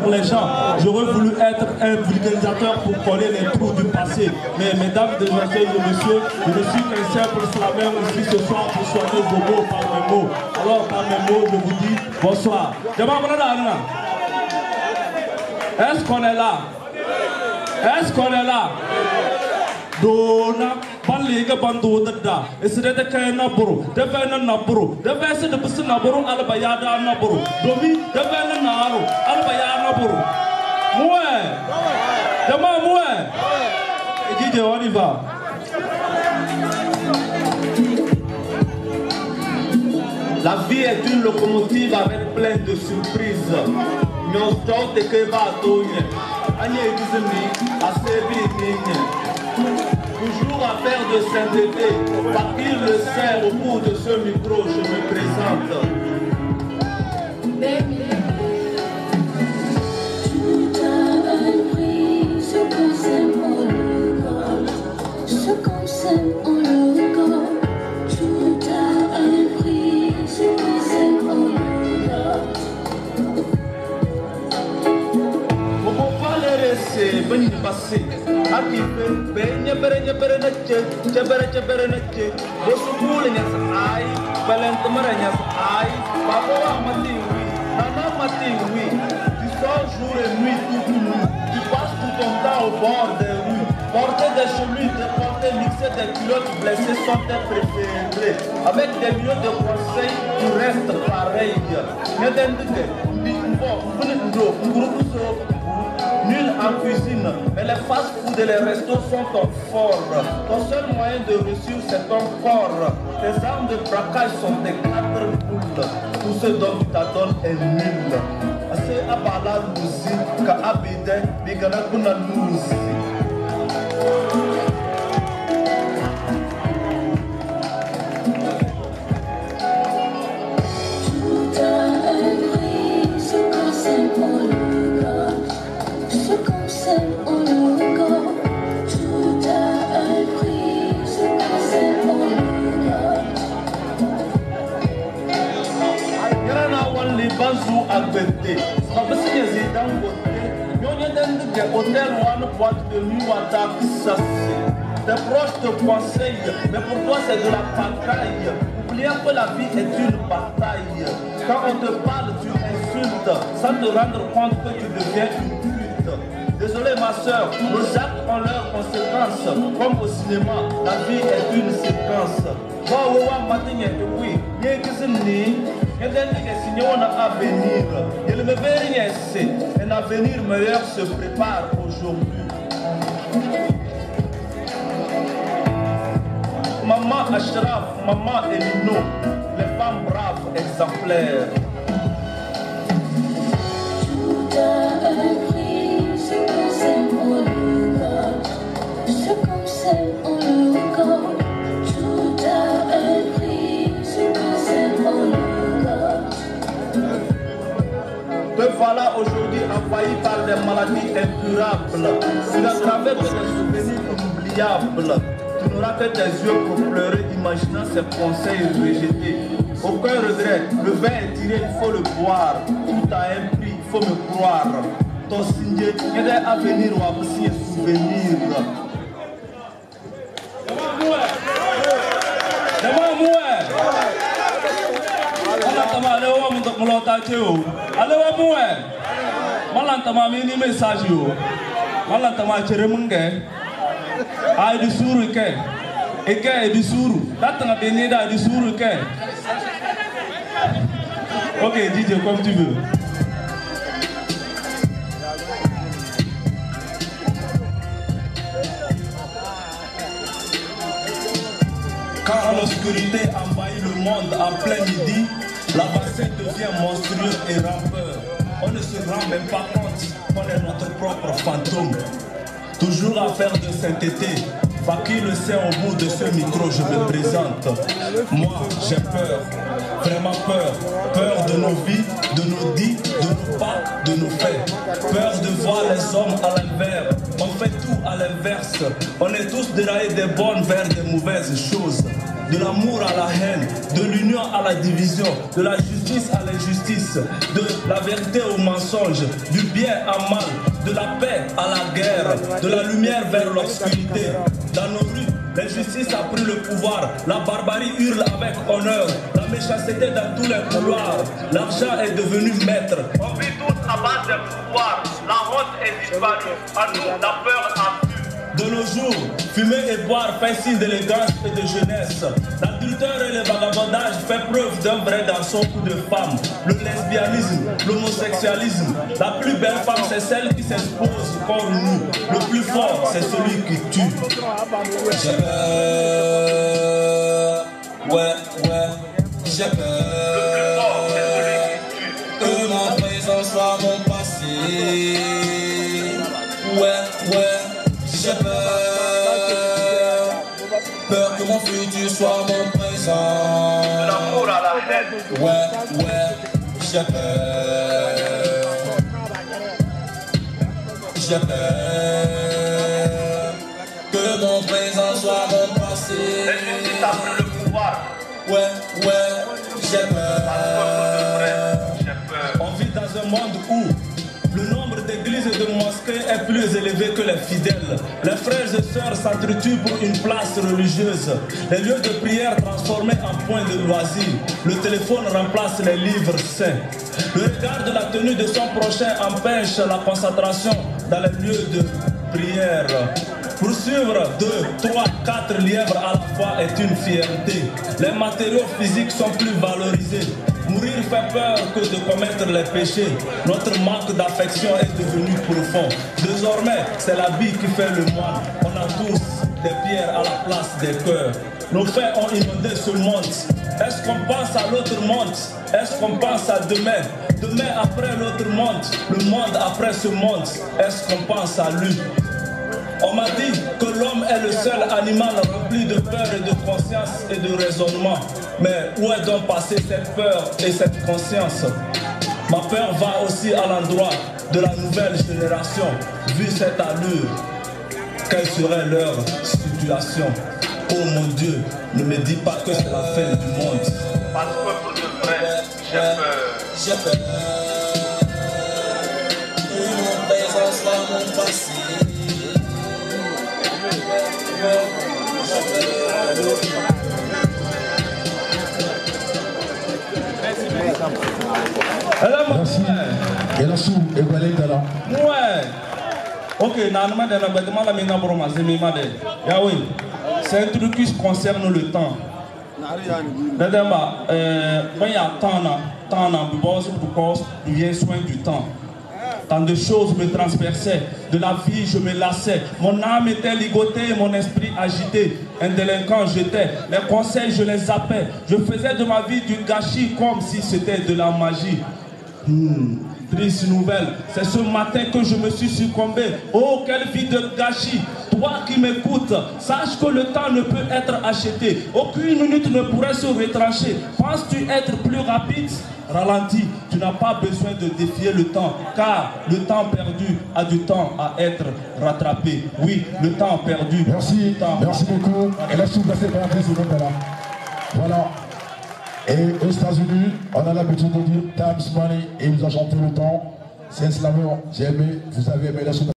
pour les gens. J'aurais voulu être un vulgarisateur pour coller les trous du passé. Mais mesdames, demoiselles et messieurs, je ne suis qu'un simple slammer ici ce soir pour soigner vos mots par mes mots. Alors par mes mots, je vous dis bonsoir. Est-ce qu'on est là? Est-ce qu'on est là? Dona Baliga Bandu Dada, is the Naburu, the Vena Naburu, the Vessel the Person Naburu, Albayada Naburu, Domi, the Vena Naru, Albayada Naburu. Moué, the Mamoué, Gigi Oliva. La vie est une locomotive avec plein de surprises. Nous sommes des Kebadoye, Agnès Dizemi, Asebi Nigne. Toujours à faire de sainteté, par qui le sert au bout de ce micro, je me présente. Tout a un prix, ce qu'on s'aime on le gomme, ce qu'on s'aime on le gomme. Tout a un prix, ce qu'on s'aime on le gomme. Faut pas les laisser venir passer. Aki benya berenya berenache, cebere nache. Bosukule nyas ai, balent maranya ai. Papa mati oui, nana mati oui. Tu sors jour et nuit toute nuit. Tu passes tout ton temps au bord des rues. Porter des chemises, déporter, mixer des culottes blessées sont tes préférés. Avec des millions de conseils, tu restes pareil. Nul en cuisine, mais les fast-food et les restos sont ton fort. Ton seul moyen de réussir, c'est ton corps. Tes armes de braquage sont des 4 boules. Tout ce dont tu t'adonnes est nul. Assez abala louzi, ka abide, bigana kuna louzi. Tout a un prix, ce qu'on s'aime on le gomme, ce qu'on s'aime on le gomme. Tout a un prix, ce qu'on s'aime on le gomme. Yana wali banzu agbete, mabasi yezi dangote. Nyonya dende hôtel one boîte de nuit wata pissassé. Tes proches te conseillent, mais pour toi c'est de la pagaille. Oubliez que la vie est une bataille. Quand on te parle, tu insultes, sans te rendre compte que tu deviens une pute. Désolé ma soeur, nos actes ont leurs conséquences. Comme au cinéma, la vie est une séquence. Waouh, matin et oui, y'a que c'est né. Y'a des gens qui signent un avenir. Il ne me veut rien, c'est un avenir meilleur se prépare aujourd'hui. Maman Ashraf, maman Elino, les femmes braves exemplaires. Tout a un prix, ce qu'on s'aime on le gomme, ce qu'on s'aime on le gomme. Tout a un prix, ce qu'on s'aime on le gomme. Te voilà aujourd'hui envahi par des maladies incurables. Tu n'as travers que des souvenirs inoubliables. Tu n'auras que tes yeux pour pleurer, imaginant ces conseils rejetés. Aucun regret, le vin est tiré, il faut le boire. Tout a un prix, il faut me croire. Ton signe, il y a des avenirs ou aussi un souvenir. Ai di suru ke, eke di suru, datang à béni da di suru ke. Ok, DJ, comme tu veux. Quand l'obscurité envahit le monde en plein midi, la bassette devient monstrueux et rampeur. On ne se rend même pas compte qu'on est notre propre fantôme. Toujours à faire de sainteté. Fakir le sait, au bout de ce micro, je me présente. Moi, j'ai peur, vraiment peur. Peur de nos vies, de nos dits, de nos pas, de nos faits. Peur de voir les hommes à l'envers. On fait tout à l'inverse. On est tous déraillés des bonnes vers des mauvaises choses. de l'amour à la haine, de l'union à la division, de la justice à l'injustice, de la vérité au mensonge, du bien à mal, de la paix à la guerre, de la lumière vers l'obscurité. Dans nos rues, l'injustice a pris le pouvoir, la barbarie hurle avec honneur, la méchanceté dans tous les couloirs, l'argent est devenu maître. On vit tous à base de pouvoir, la honte est disparue, à nous la peur a pu. De nos jours, fumer et boire fait signe d'élégance et de jeunesse. L'adultère et le vagabondage fait preuve d'un vrai garçon ou de femme. Le lesbianisme, l'homosexualisme, la plus belle femme c'est celle qui s'expose corps nu. Le plus fort c'est celui qui tue. J'ai peur, ouais, j'ai peur. Le plus fort c'est celui qui tue. Que mon présent soit mon passé. Ouais, j'ai peur. Peur que mon futur soit mon présent. De l'amour à la haine. Ouais, j'ai peur. J'ai peur que mon présent soit mon passé. L'injustice a pris le pouvoir. Ouais, j'ai peur. On vit dans un monde où le nombre d'églises et de mosquées est plus élevé que les fidèles. Les frères et sœurs s'entretuent pour une place religieuse. Les lieux de prière transformés en points de loisirs. Le téléphone remplace les livres saints. Le regard de la tenue de son prochain empêche la concentration dans les lieux de prière. Poursuivre 2, 3, 4 lièvres à la fois est une fierté. Les matériaux physiques sont plus valorisés. Mourir fait peur que de commettre les péchés. Notre manque d'affection est devenu profond. Désormais, c'est l'habit qui fait le moine. On a tous des pierres à la place des cœurs. Nos faits ont inondé ce monde. Est-ce qu'on pense à l'autre monde? Est-ce qu'on pense à demain? Demain après l'autre monde. Le monde après ce monde. Est-ce qu'on pense à lui? On m'a dit que l'homme est le seul animal rempli de peur et de conscience et de raisonnement. Mais où est donc passée cette peur et cette conscience? Ma peur va aussi à l'endroit de la nouvelle génération. Vu cette allure, quelle serait leur situation? Oh mon Dieu, ne me dis pas que c'est la fin du monde. Parce que pour de vrai, j'ai peur. J'ai peur que mon présent soit mon passé. Merci. Et la sous et voilà là. Ouais. Ok, c'est un truc qui concerne le temps. Quand il y a temps, il vient soin du temps. Tant de choses me transperçaient, de la vie je me lassais. Mon âme était ligotée, mon esprit agité. Un délinquant j'étais, les conseils je les zappais. Je faisais de ma vie du gâchis comme si c'était de la magie. Triste nouvelle, c'est ce matin que je me suis succombé. Oh, quelle vie de gâchis! Toi qui m'écoutes, sache que le temps ne peut être acheté. Aucune minute ne pourrait se retrancher. Penses-tu être plus rapide? Ralentis, tu n'as pas besoin de défier le temps, car le temps perdu a du temps à être rattrapé. Oui, le temps perdu. Merci, merci beaucoup. Et là, sous passez par la seconde là. Voilà. Et aux États-Unis, on a l'habitude de dire time's money et ils ont chanté le temps. C'est un slammer, j'ai aimé, vous avez aimé la sous.